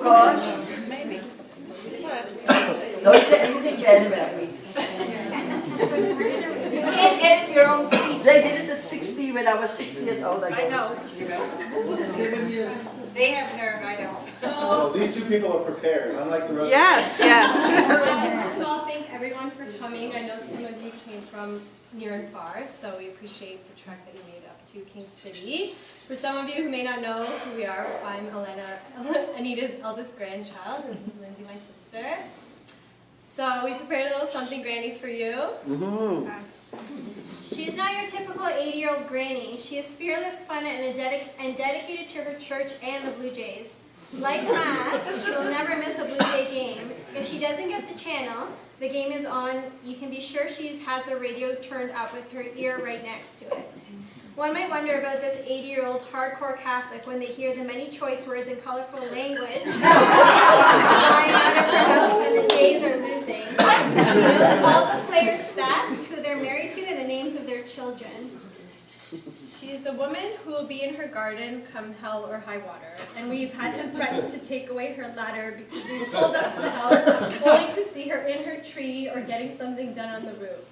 course. Maybe. Don't say anything bad about me. You can't edit your own speech. They did it at 60 when I was 60 years old. I know. They have nerve, I don't. So these two people are prepared, unlike the rest Yes, of us. yes. First of all, thank everyone for coming. I know some of you came from near and far, so we appreciate the trek that you made up to King City. For some of you who may not know who we are, I'm Elena, Anita's eldest grandchild, and this is Lindsay, my sister. So we prepared a little something granny for you. Mm-hmm. She's not your typical 80-year-old granny. She is fearless, fun, and dedicated to her church and the Blue Jays. Like Mass, she will never miss a Blue Jay game. If she doesn't get the channel, the game is on. You can be sure she has her radio turned up with her ear right next to it. One might wonder about this 80-year-old hardcore Catholic when they hear the many choice words and colorful language flying out of her mouth when the Jays are losing. She knows all the players' stats, who they're married to, and the names of their children. She is a woman who will be in her garden come hell or high water. And we've had to threaten to take away her ladder because we pulled up to the house only to see her in her tree or getting something done on the roof.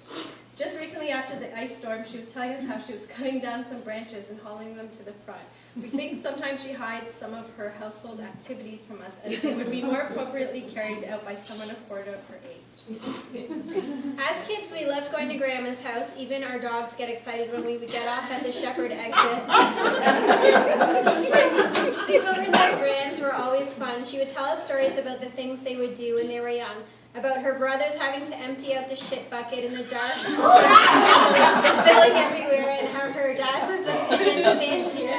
Just recently after the ice storm, she was telling us how she was cutting down some branches and hauling them to the front. We think sometimes she hides some of her household activities from us as they would be more appropriately carried out by someone a quarter of her age. As kids, we loved going to Grandma's house. Even our dogs get excited when we would get off at the Shepherd exit. Sleepovers at Grand's were always fun. She would tell us stories about the things they would do when they were young. About her brothers having to empty out the shit bucket in the dark, spilling everywhere, and how her dad was a pigeon fancier.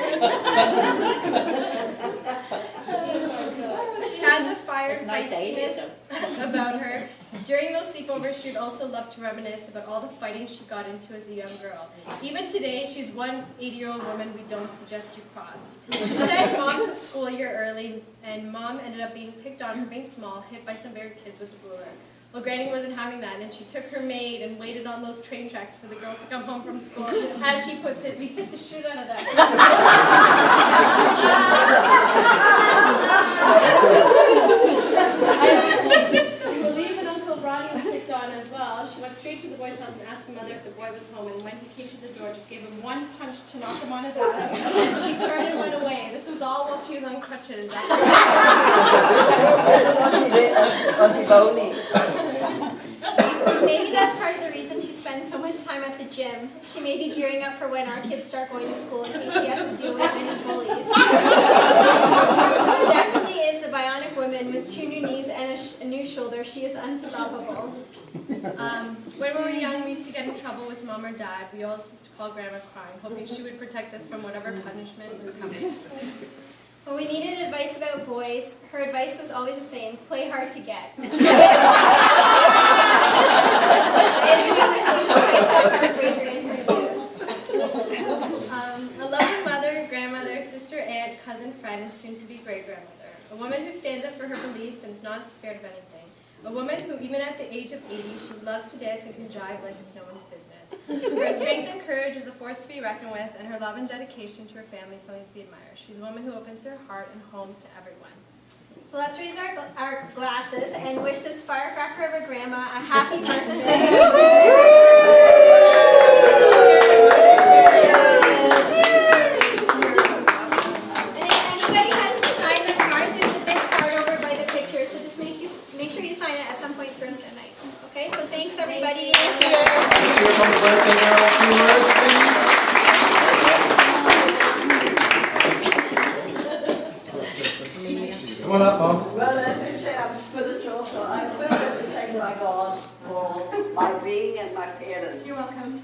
She has a fire feistiness about her. During those sleepovers, she'd also love to reminisce about all the fighting she got into as a young girl. Even today, she's one 80-year-old woman we don't suggest you cross. She sent Mom to school a year early, and Mom ended up being picked on for being small, hit by some bigger kids with a ruler. Well, Granny wasn't having that, and she took her maid and waited on those train tracks for the girl to come home from school. As she puts it, we hit the shit out of that. I believe that Uncle Ronnie was picked on as well. She went straight to the boy's house and asked the mother if the boy was home, and when he came to the door, just gave him one punch to knock him on his ass, and she turned and went away. This was all while she was on crutches. Maybe that's part of the reason she spends so much time at the gym. She may be gearing up for when our kids start going to school in case she has to deal with any bullies. She definitely is a bionic woman with 2 new knees and a new shoulder. She is unstoppable. When we were young, we used to get in trouble with Mom or Dad. We always used to call Grandma crying, hoping she would protect us from whatever punishment was coming. When we needed advice about boys, her advice was always the same: play hard to get. A loving mother, grandmother, sister, aunt, cousin, friend, and soon-to-be great-grandmother. A woman who stands up for her beliefs and is not scared of anything. A woman who, even at the age of 80, she loves to dance and can jive like it's no one's business. Her strength and courage is a force to be reckoned with, and her love and dedication to her family is something to be admired. She's a woman who opens her heart and home to everyone. So let's raise our glasses and wish this firecracker of a grandma a happy birthday. Thanks, everybody. Let's hear from the birthday girl viewers, please. Come on up, Mom. Well, as you say, I'm spiritual, so I feel everything by God for my being and my parents. You're welcome.